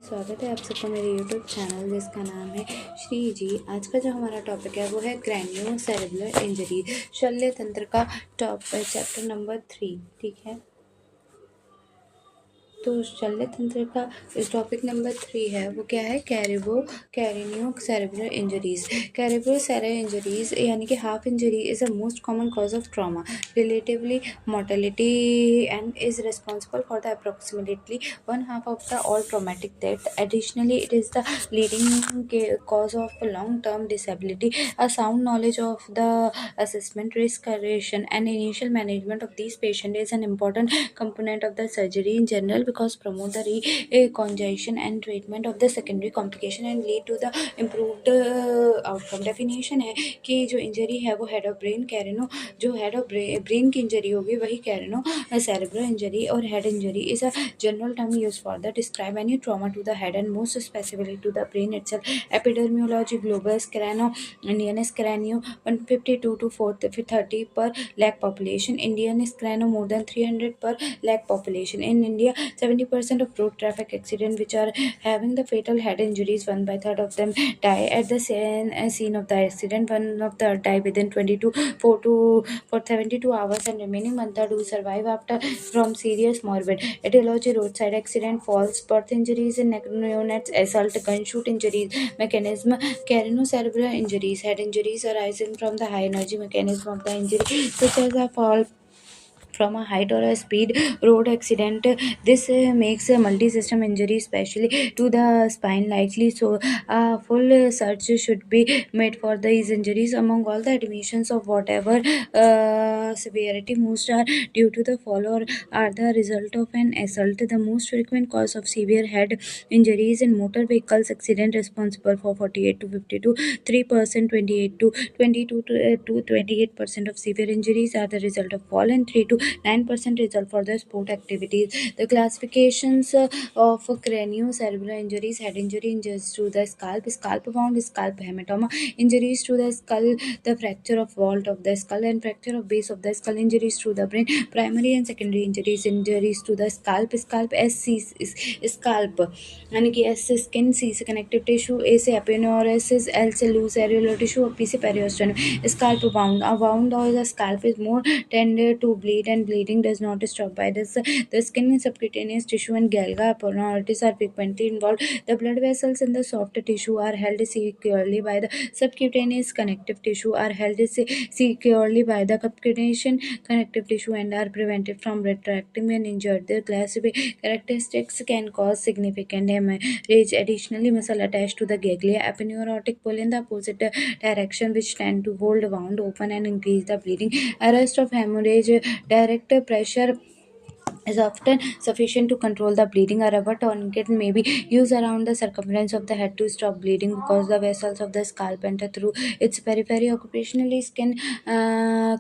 स्वागत है आप सबका मेरे यूट्यूब चैनल जिसका नाम है श्री जी। आज का जो हमारा टॉपिक है वो है क्रैनियो सेरेब्रल इंजरी, शल्य तंत्र का चैप्टर नंबर 3। ठीक है, तो शल्य तंत्र का इस टॉपिक नंबर 3 है वो क्या है, कैरिनियो सेरेब्रल इंजरीज। कैरेब्रल सेरेब्रल इंजरीज यानी कि half injury is a most common cause of trauma, relatively mortality, and is responsible for the approximately one half of the all traumatic death. Additionally, it is the leading cause of long-term disability. A sound knowledge of the assessment, risk correlation, and initial management of these patients is an important component of the surgery in general because promote the reconstruction and treatment of the secondary complication and lead to the improved outcome. Definition है कि जो injury है वो head of brain कैरिनो, जो head of brain की injury होगी वही कैरिनो cerebral injury or head injury is a general term used for the describe any trauma to the head and most specifically to the brain itself. Epidemiology global crano Indian is cráneo 152 to 430 per lakh population. Indian is crano more than 300 per lakh population. In India, 70% of road traffic accidents which are having the fatal head injuries, 1/3 of them die at the scene of the accident. One of the die within 22 4 to for 72 hours and remaining 1/3 who survive after from serious morbid etiology, roadside accident, falls, birth injuries in neonates, assault, gunshot injuries. Mechanism: carinocerebral injuries, head injuries arising from the high energy mechanism of the injury such as a fall from a height or a speed road accident. This makes a multi-system injury, especially to the spine, likely. So, a full search should be made for these injuries. Among all the admissions of whatever severity, most are due to the fall or are the result of an assault. The most frequent cause of severe head injuries in motor vehicles accident responsible for 48 to 52, 3%, 28 to 22 to 28% of severe injuries are the result of fall, and 3 to 9% result for the sport activities. The classifications of craniocerebral injuries: head injury, injuries to the scalp wound, scalp hematoma, injuries to the skull, the fracture of vault of the skull and fracture of base of the skull, injuries to the brain, primary and secondary injuries, injuries to the scalp SC scalp यानी कि S से skin, C से connective tissue, A से epineuritis, L से loose areolar tissue और P से periosteum. Scalp wound: a wound or the scalp is more tended to bleed and bleeding does not stop by this. The skin, subcutaneous tissue and galga abnormalities are frequently involved. The blood vessels in the soft tissue are held securely by the subcutaneous connective tissue securely by the cutaneous connective tissue and are prevented from retracting when injured. The classic characteristics can cause significant hemorrhage. Additionally, muscle attached to the ganglia, epineuritic pull in the opposite direction which tend to hold the wound open and increase the bleeding. Arrest of hemorrhage: direct pressure is often sufficient to control the bleeding. A rubber tourniquet may be used around the circumference of the head to stop bleeding because the vessels of the scalp enter through its periphery. Occasionally, skin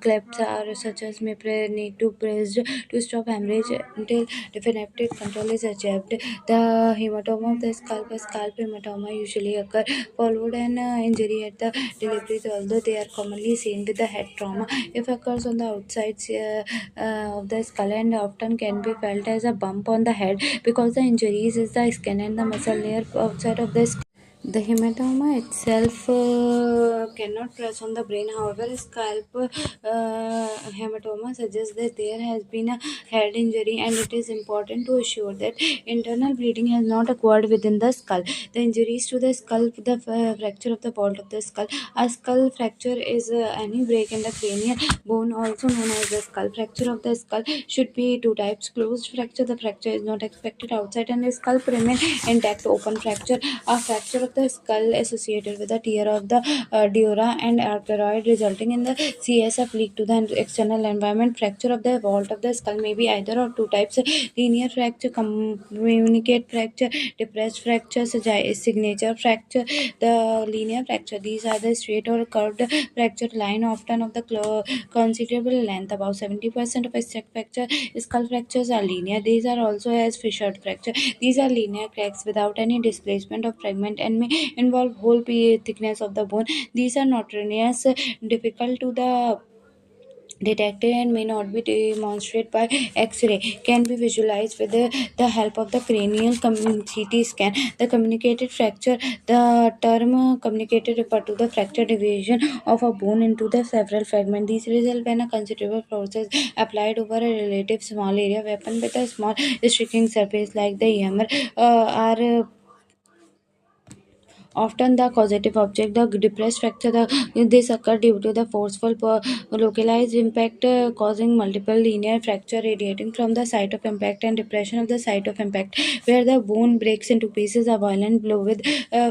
clefts are such as need to pressed to stop hemorrhage until definitive control is achieved. The hematoma of the scalp hematoma usually occur followed an injury at the delivery, although they are commonly seen with the head trauma. If occurs on the outside of the skull and often can be felt as a bump on the head because the injuries is the skin and the muscle layer outside of the skull. The hematoma itself cannot press on the brain. However, scalp hematoma suggests that there has been a head injury, and it is important to assure that internal bleeding has not occurred within the skull. The injuries to the skull: the fracture of the vault of the skull. A skull fracture is any break in the cranial bone, also known as the skull fracture of the skull. Should be two types: closed fracture: the fracture is not expected outside and the skull remain intact. Open fracture: a fracture of the skull associated with a tear of the dura and arteroid resulting in the CSF leak to the external environment. Fracture of the vault of the skull may be either of two types: linear fracture, communicate fracture, depressed fracture, signature fracture. The linear fracture: these are the straight or curved fracture line, often of the considerable length. About 70% of exact fracture skull fractures are linear. These are also as fissured fracture. These are linear cracks without any displacement of fragment and may involve whole thickness of the bone. These are notorious difficult to the detected and may not be demonstrated by X-ray, can be visualized with the help of the cranial CT scan. The communicated fracture, the term communicated refer to the fracture division of a bone into the several fragments. These result when a considerable force is applied over a relative small area. Weapon with a small striking surface like the hammer are often the causative object. The depressed fracture, this occur due to the forceful localized impact causing multiple linear fracture radiating from the site of impact and depression of the site of impact, where the bone breaks into pieces. A violent blow with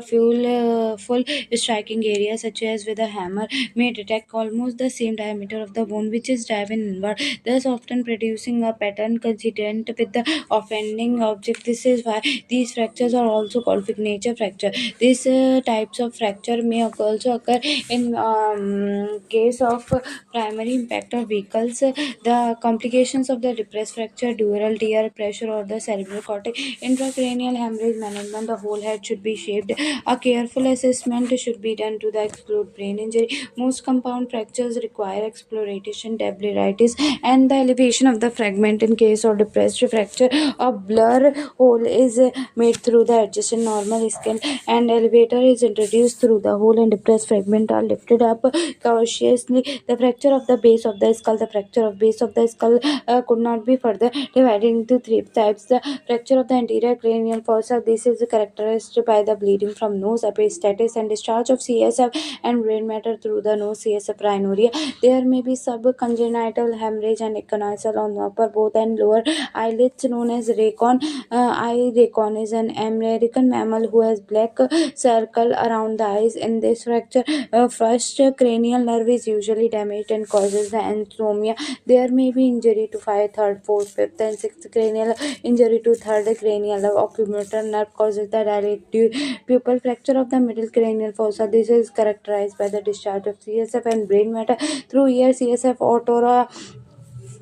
full striking area, such as with a hammer, may detect almost the same diameter of the bone which is driven inward, thus often producing a pattern consistent with the offending object. This is why these fractures are also called signature fracture. These types of fracture may also occur in case of primary impact of vehicles. The complications of the depressed fracture, dural tear, pressure, or the cerebral cortex, intracranial hemorrhage management. The whole head should be shaped. A careful assessment should be done to the exclude brain injury. Most compound fractures require exploration, debrideritis, and the elevation of the fragment. In case of depressed fracture, a blur hole is made through the adjacent normal skin, and elevator is introduced through the hole, and depressed fragment are lifted up cautiously. The fracture of the base of the skull. The fracture of base of the skull could not be further divided into three types. The fracture of the anterior cranial fossa. This is characterized by the bleeding from nose, epistatis, and discharge of CSF and brain matter through the nose, CSF rhinorrhea. There may be subcongenital hemorrhage and echonocal on the upper, both, and lower eyelids, known as raccoon. Eye raccoon is an American mammal who has black circle around the eyes. In this fracture, first cranial nerve is usually damaged and causes the anosmia. There may be injury to 5th, 3rd, 4th, 5th, and 6th cranial. Injury to 3rd cranial nerve, oculomotor nerve, causes the direct pupil fracture of the middle cranial fossa. This is characterized by the discharge of CSF and brain matter through ear, CSF, otora,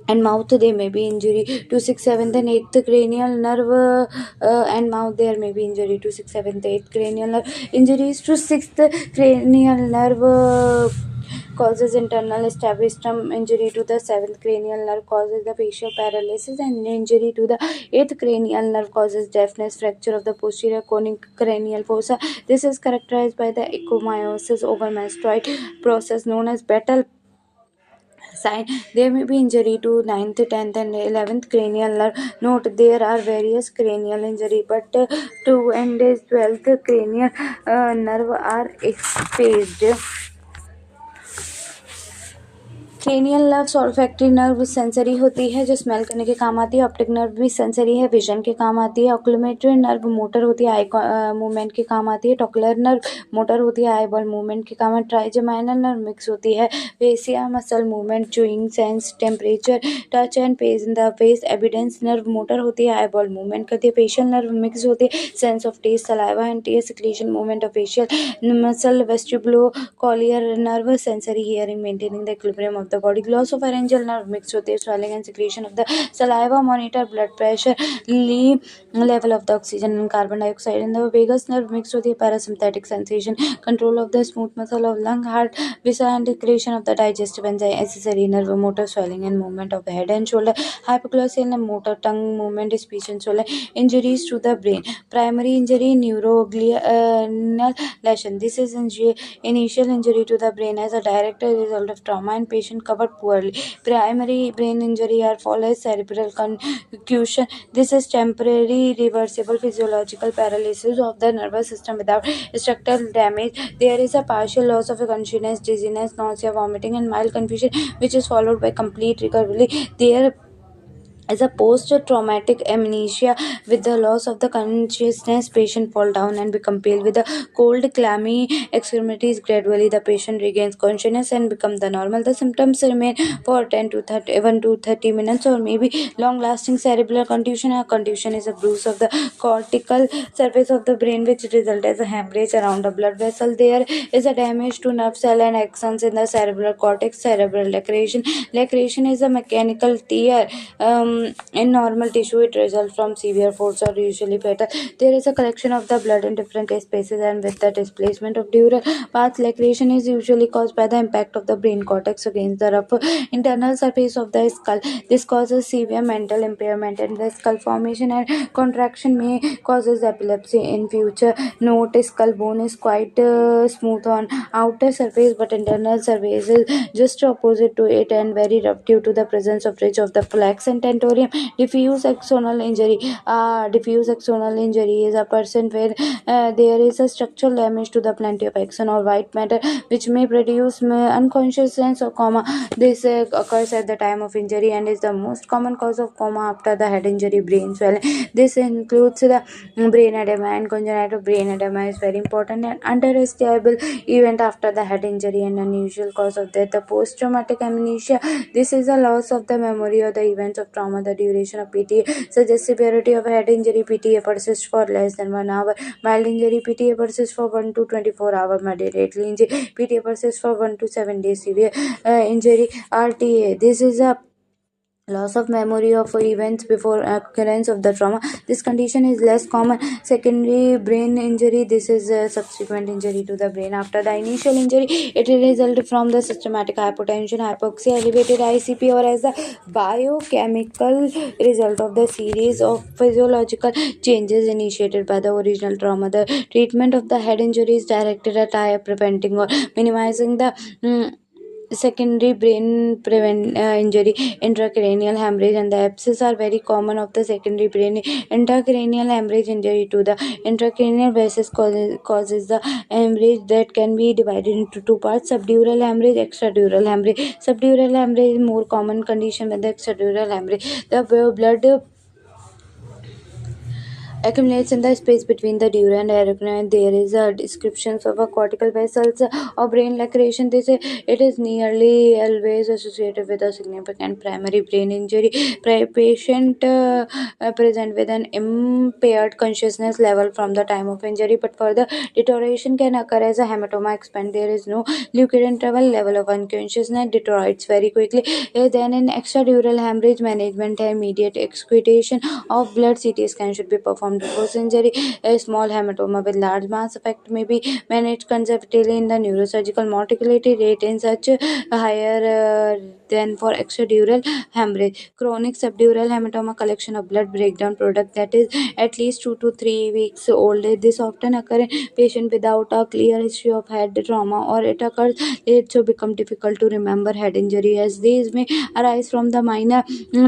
and mouth. There may be injury to 6th, 7th, and 8th cranial nerve and mouth. There may be injury to 6th, 7th, 8th cranial nerve. Injuries to 6th cranial nerve causes internal establishment. Injury to the 7th cranial nerve causes the facial paralysis, and injury to the 8th cranial nerve causes deafness. Fracture of the posterior conic cranial fossa. This is characterized by the ecchymiosis over mastoid process known as battle sign. There may be injury to 9th, 10th, and 11th cranial nerve. Note there are various cranial injury, but 2 and 12th cranial nerve are spaced. Cranial nerve olfactory nerve sensory होती है जो smell करने के काम आती है. Optic nerve भी sensory है, विजन के काम आती है. ऑक्यूलोमेट्री नर्व मोटर होती है, आई मूवमेंट के काम आती है. टॉकुलर नर्व मोटर होती है, आई बॉल मूवमेंट के काम. ट्राइजेमाइनल नर्व मिक्स होती है, facial muscle movement, chewing sense, temperature, touch and pace in the face. Evidence nerve motor होती है, आई बॉल मूवमेंट करती है. फेशियल नर्व मिक्स होती है, sense of taste, saliva and taste, secretion movement of facial muscle. Vestibulocochlear nerve sensory hearing, maintaining the equilibrium of the body. Glossopharyngeal nerve mixed with the swelling and secretion of the saliva, monitor blood pressure, level of the oxygen and carbon dioxide. In the vagus nerve mixed with the parasympathetic sensation, control of the smooth muscle of lung, heart, visa, and secretion of the digestive enzyme. Accessory nerve motor, swelling and movement of the head and shoulder. Hypoglossal and motor, tongue movement, speech and swelling. Injuries to the brain. Primary injury, neuroglial lesion. This is initial injury to the brain as a direct result of trauma, and patient covered poorly. Primary brain injury are follows cerebral concussion. This is temporary reversible physiological paralysis of the nervous system without structural damage. There is a partial loss of consciousness, dizziness, nausea, vomiting, and mild confusion, which is followed by complete recovery. There as a post-traumatic amnesia with the loss of the consciousness, patient fall down and become pale with the cold, clammy extremities. Gradually, the patient regains consciousness and become the normal. The symptoms remain for 10 to 30, 1 to 30 minutes or maybe long-lasting cerebral contusion. A contusion is a bruise of the cortical surface of the brain which result as a hemorrhage around a blood vessel. There is a damage to nerve cell and axons in the cerebral cortex. Cerebral laceration. Laceration is a mechanical tear In normal tissue, it results from severe force or usually fatal. There is a collection of the blood in different spaces, and with the displacement of neural paths, lacration is usually caused by the impact of the brain cortex against the rough internal surface of the skull. This causes severe mental impairment, and the skull formation and contraction may causes epilepsy in future. Note: skull bone is quite smooth on outer surface, but internal surface is just opposite to it and very rough due to the presence of ridge of the flex and tentorium. Diffuse axonal injury. Diffuse axonal injury is a person where there is a structural damage to the plenty of axon or white matter, which may produce unconsciousness or coma. This occurs at the time of injury and is the most common cause of coma after the head injury. Brain swelling. This includes the brain edema, and congenital brain edema is very important and understandable event after the head injury and unusual cause of death. The post-traumatic amnesia. This is a loss of the memory of the events of trauma. The duration of PTA suggests severity of head injury. PTA persists for less than 1 hour. Mild injury, PTA persists for 1 to 24 hours. Moderately injury, PTA persists for 1 to 7 days. Severe injury, RTA. This is a loss of memory of events before occurrence of the trauma. This condition is less common. Secondary brain injury. This is a subsequent injury to the brain after the initial injury. It resulted from the systematic hypotension, hypoxia, elevated ICP, or as a biochemical result of the series of physiological changes initiated by the original trauma. The treatment of the head injury is directed at preventing or minimizing the secondary brain injury. Intracranial hemorrhage and the abscess are very common of the secondary brain intracranial hemorrhage injury to the intracranial vessels causes the hemorrhage that can be divided into two parts: subdural hemorrhage, extradural hemorrhage. Subdural hemorrhage is more common condition than the extradural hemorrhage. The blood accumulates in the space between the dura and arachnoid. There is a description of a cortical vessels or brain laceration. This it is nearly always associated with a significant primary brain injury. Patient present with an impaired consciousness level from the time of injury, but further deterioration can occur as a hematoma expand. There is no liquid interval. Level of unconsciousness deteriorates very quickly. Then in extradural hemorrhage, management and immediate excitation of blood. CT scan should be performed before surgery. A small hematoma with large mass effect may be managed conservatively in the neurosurgical mortality rate in such higher than for extradural hemorrhage. Chronic subdural hematoma, collection of blood breakdown product that is at least 2 to 3 weeks old. This often occurs in patients without a clear history of head trauma, or it occurs late so become difficult to remember head injury, as these may arise from the minor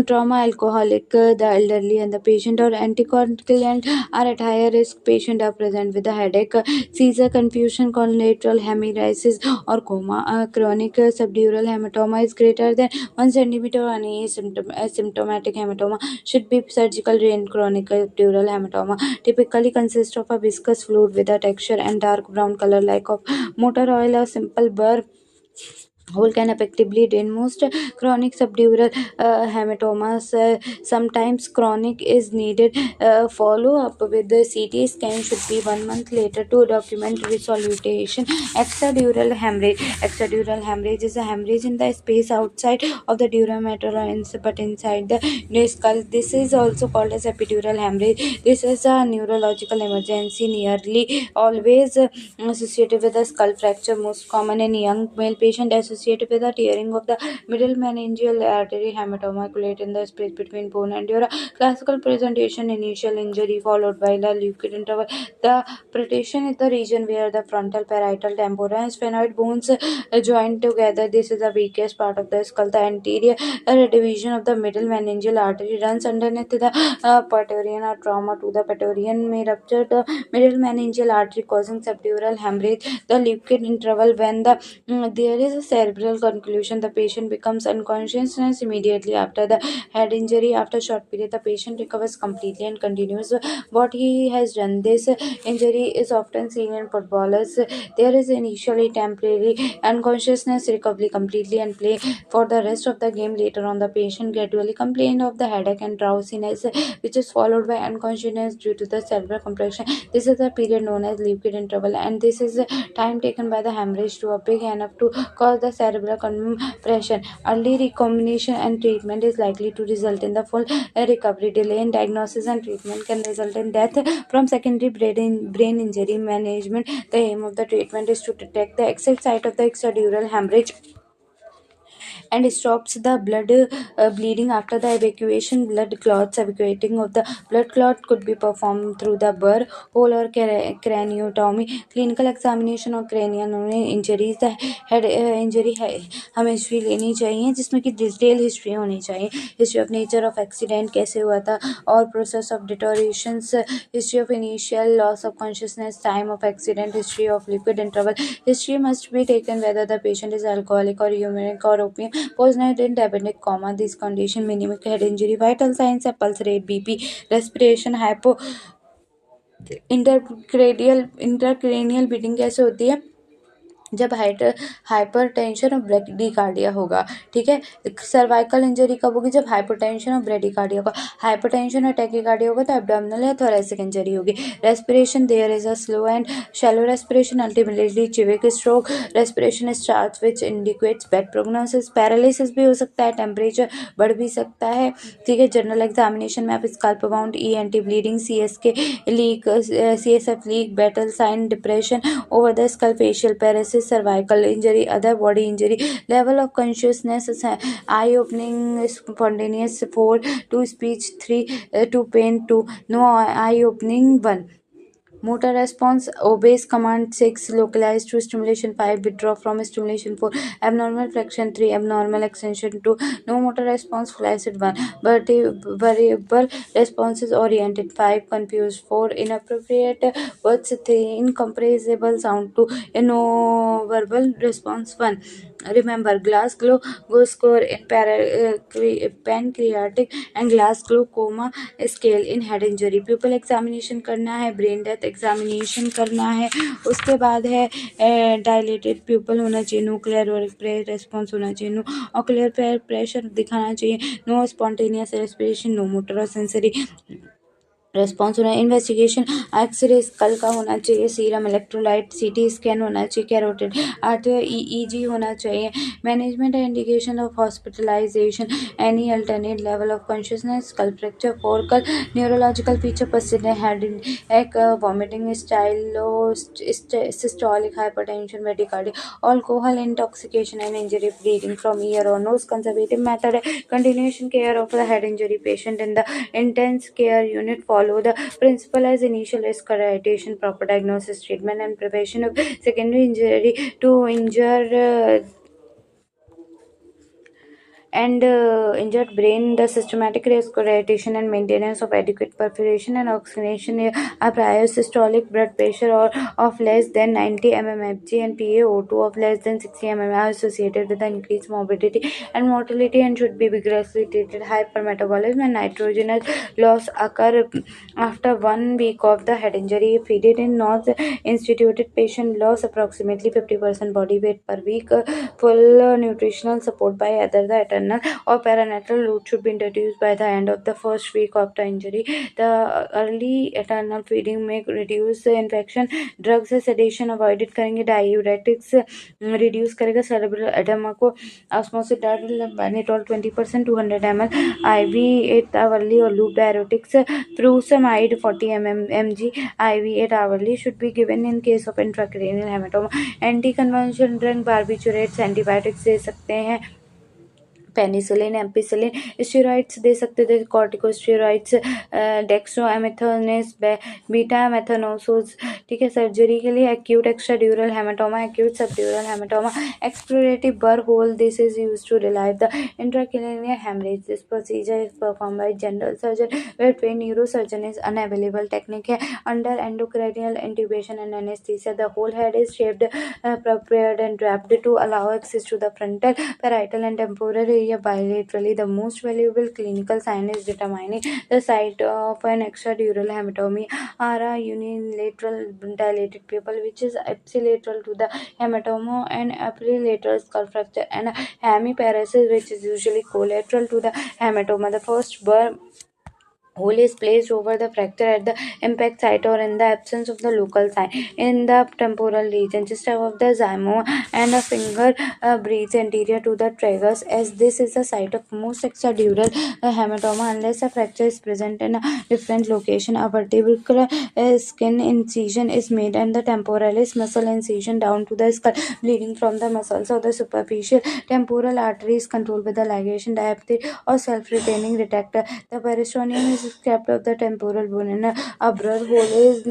trauma. Alcoholic, the elderly, and the patient or anticoagulant are at higher risk. Patient are present with a headache, seizure, confusion, collateral hemorrhages, or coma. Chronic subdural hematoma is greater than 1 centimeter, or any asymptomatic hematoma should be surgical. In chronic subdural hematoma typically consists of a viscous fluid with a texture and dark brown color like of motor oil or simple burr whole can effectively drain. Most chronic subdural hematomas, sometimes chronic, is needed. Follow up with the CT scan should be 1 month later to document resolution. Extradural hemorrhage. Extradural hemorrhage is a hemorrhage in the space outside of the dura mater but inside the skull. This is also called as epidural hemorrhage. This is a neurological emergency, nearly always associated with a skull fracture, most common in young male patient, associated with a tearing of the middle meningeal artery. Hematoma accumulate in the space between bone and dura. Classical presentation: initial injury followed by the liquid interval. The pretension is the region where the frontal, parietal, temporal, and sphenoid bones join together. This is the weakest part of the skull. The anterior division of the middle meningeal artery runs underneath the Praetorian. Or trauma to the Praetorian may rupture the middle meningeal artery, causing subdural hemorrhage. The liquid interval: when there is a cerebral conclusion, the patient becomes unconscious immediately after the head injury. After short period, the patient recovers completely and continues what he has done. This injury is often seen in footballers. There is initially temporary unconsciousness, recovery completely, and play for the rest of the game. Later on, the patient gradually complains of the headache and drowsiness, which is followed by unconsciousness due to the cerebral compression. This is the period known as liquid interval, and this is time taken by the hemorrhage to a big enough to cause the cerebral compression. Early recombination and treatment is likely to result in the full recovery. Delay in diagnosis and treatment can result in death from secondary brain injury. Management: the aim of the treatment is to detect the exact site of the extradural hemorrhage and stops the blood bleeding after the evacuation. Blood clots: evacuating of the blood clot could be performed through the burr hole or craniotomy. Clinical examination और cranial injuries: the head injury हमें history लेनी चाहिए जिसमें कि detail history होनी चाहिए. History of nature of accident, कैसे हुआ था, और process of deteriorations, history of initial loss of consciousness, time of accident, history of lucid interval. History must be taken whether the patient is alcoholic or uremic or opium poisoned in diabetic coma. This condition mimic head injury. Vital signs are pulse rate, BP, respiration, hypo intracranial bleeding कैसे होती है जब hyper tension और bradycardia होगा. ठीक है. Cervical injury कब होगी? जब हाइपरटेंशन और ब्रेडिकार्डिया होगा. हाइपरटेंशन और टैकीकार्डिया होगा तो एब्डोमिनल या थोरेसिक इंजरी होगी. Respiration: there is a slow and shallow respiration ultimately चिविक stroke. Respiration start which indicates bad prognosis. Paralysis भी हो सकता है. टेम्परेचर बढ़ भी सकता है. ठीक है. जनरल एग्जामिनेशन में आप scalp bound, ENT bleeding, CSK leak, CSF leak, battle sign, depression over the skull, facial paralysis, cervical injury, other body injury. Level of consciousness: eye opening, spontaneous 4, to speech 3, to pain 2, no eye opening 1. Motor response: obeys command 6, localized to stimulation 5, withdraw from stimulation 4, abnormal flexion 3, abnormal extension 2, no motor response, flaccid 1, variable responses oriented 5, confused 4, inappropriate words 3, incomprehensible sound 2, no verbal response 1. Remember, glass glow go score in pancreatic and glass glaucoma scale in head injury. Pupil examination करना है, brain death examination करना है, उसके बाद है dilated pupil होना चाहिए, no clear response होना चाहिए, no ocular pressure दिखाना चाहिए, no spontaneous respiration, no motor or sensory response होना है. इन्वेस्टिगेशन: एक्सरे स्कल का होना चाहिए, सीरम इलेक्ट्रोलाइट, सीटी स्कैन होना चाहिए, कैरोटिड आर्टरी ईईजी होना चाहिए. Management and indication of hospitalisation: any alternate level of consciousness, skull fracture, focal neurological feature, persistent headache, vomiting, systolic hypertension, bradycardia, alcohol intoxication and injury, bleeding from ear और nose. Conservative method है continuation care of the head injury patient in the intensive care unit. Follow the principle as initial risk criteria, proper diagnosis, treatment, and prevention of secondary injury to injured brain. The systematic restoration and maintenance of adequate perfusion and oxygenation, a prior systolic blood pressure or of less than 90 mmHg and PaO2 of less than 60 mm are associated with the increased morbidity and mortality and should be vigorously treated. Hypermetabolism and nitrogenous loss occur after 1 week of the head injury. If treated in non-instituted patient, loss approximately 50% body weight per week. Full nutritional support by either the maternal or perinatal route should be introduced by the end of the first week of the injury. The early maternal feeding may reduce the infection. Drugs से sedation avoided करेंगे. Diuretics reduce करेगा cerebral edema को. Osmosis mannitol 20% 200 ml. IV 8 hourly or loop diuretics furosemide 40 mg IV 8 hourly should be given in case of intracranial hematoma. Anticonvulsant drug barbiturates antibiotics दे सकते हैं. Penicillin, ampicillin, steroids दे सकते थे, corticosteroids, डेक्सट्रोएमेथोनेस, beta मेथानोसोज. ठीक है. Surgery के लिए acute extradural haematoma, acute subdural haematoma, explorative burr hole. This is used to relieve the intracranial haemorrhage. This procedure is perform by general surgeon where train neurosurgeon is unavailable. Technique है under endocranial intubation and anaesthesia. The whole head is shaped, prepared and wrapped to allow access to the frontal, parietal and temporal area bilaterally. The most valuable clinical sign is determining the site of an extradural hematomy are a unilateral dilated pupil which is ipsilateral to the hematoma, and epilateral skull fracture, and hemiparesis which is usually collateral to the hematoma. The first burr hole is placed over the fracture at the impact site or in the absence of the local sign in the temporal region just above the zymo, and a finger breathes anterior to the tragus, as this is the site of most extradural hematoma unless a fracture is present in a different location. A vertebral skin incision is made and the temporalis muscle incision down to the skull, bleeding from the muscles of the superficial temporal artery is controlled by the ligation diaphragm or self-retaining retractor. The peristonium is kept of the temporal bone, and a burr hole is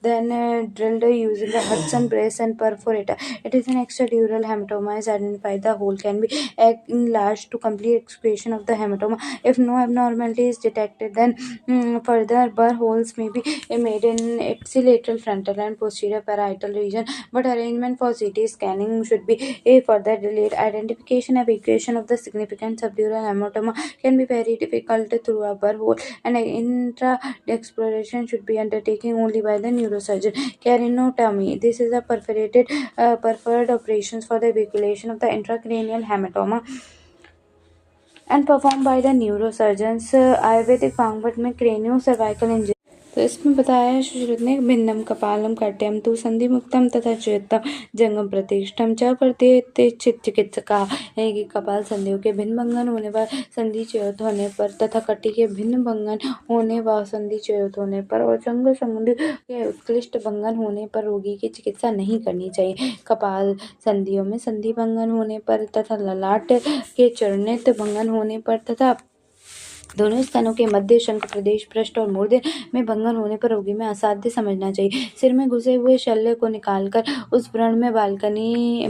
then drilled using a Hudson brace and perforator. It is an extradural hematoma is identified. The hole can be enlarged to complete excavation of the hematoma. If no abnormality is detected, then further burr holes may be made in ipsilateral frontal and posterior parietal region, but arrangement for CT scanning should be a further delayed. Identification and evacuation of the significant subdural hematoma can be very difficult through a burr hole, and intra exploration should be undertaken only by the neurosurgeon. Carinotomy. This is a perforated operations for the evacuation of the intracranial hematoma and performed by the neurosurgeons. Ayurvedic भांगवत में cranio cervical injury, तो इसमें बताया है सुश्रुत ने भिन्नम कपालम कट्यम तु संधि मुक्तम तथा चेतम जंगम प्रतिष्ठम च प्रत्येते चिकित्सका, यानी कि कपाल संधियों के भिन्न भंगन होने पर, संधि चेत होने पर तथा कटी के भिन्न भंगन होने व संधि चेत होने पर और जंग संबंधी के उत्कृष्ट भंगन होने पर रोगी की चिकित्सा नहीं करनी चाहिए। कपाल संधियों में संधि भंगन होने पर तथा ललाट के चरणित भंगन होने पर तथा दोनों स्तनों के मध्य शंख प्रदेश पृष्ठ और मूर्धन्य में भंगन होने पर रोगी में असाध्य समझना चाहिए। सिर में घुसे हुए शल्य को निकालकर उस व्रण में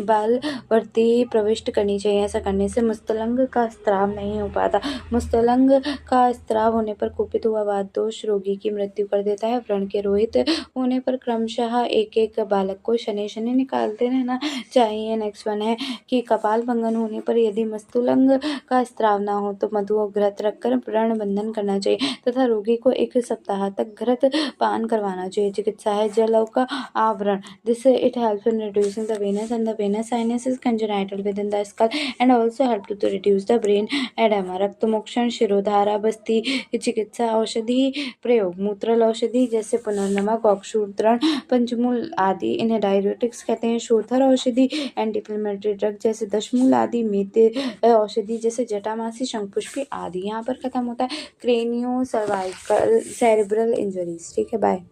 बालवर्ती प्रविष्ट करनी चाहिए। ऐसा करने से मुस्तलंग का स्त्राव नहीं हो पाता। मुस्तलंग का स्त्राव होने पर कुपित हुआ वात दोष रोगी की मृत्यु कर देता है। व्रण के रोहित होने पर क्रमशः एक एक बालक को शनि शनि निकालते रहना चाहिए। नेक्स्ट वन है कि कपाल भंगन होने पर यदि मस्तुलंग का स्त्राव न हो तो मधु और घृत रखकर व्रण बंधन करना चाहिए तथा रोगी को 1 सप्ताह तक घृत पान करवाना चाहिए। चिकित्सा है जलव का आवरण। This it helps in reducing the venous and the venous sinus congenital with in the skull and also help to reduce the brain oedema. रक्तमोक्षण, शिरोधारा, बस्ती चिकित्सा, औषधि प्रयोग, मूत्रल औषधि जैसे पुनर्नमक, ऑक्सूतरण, पंचमूल आदि, इन्हें डायरेटिक्स कहते हैं। शोथर औषधि, एंटी इन्फ्लेमेटरी ड्रग जैसे दशमूल आदि, मेते औषधि जैसे जटामासी, शंखपुष्पी आदि। यहाँ पर खत्म होता है क्रेनियो सर्वाइकल सेरेब्रल इंजरीज। ठीक है, बाय।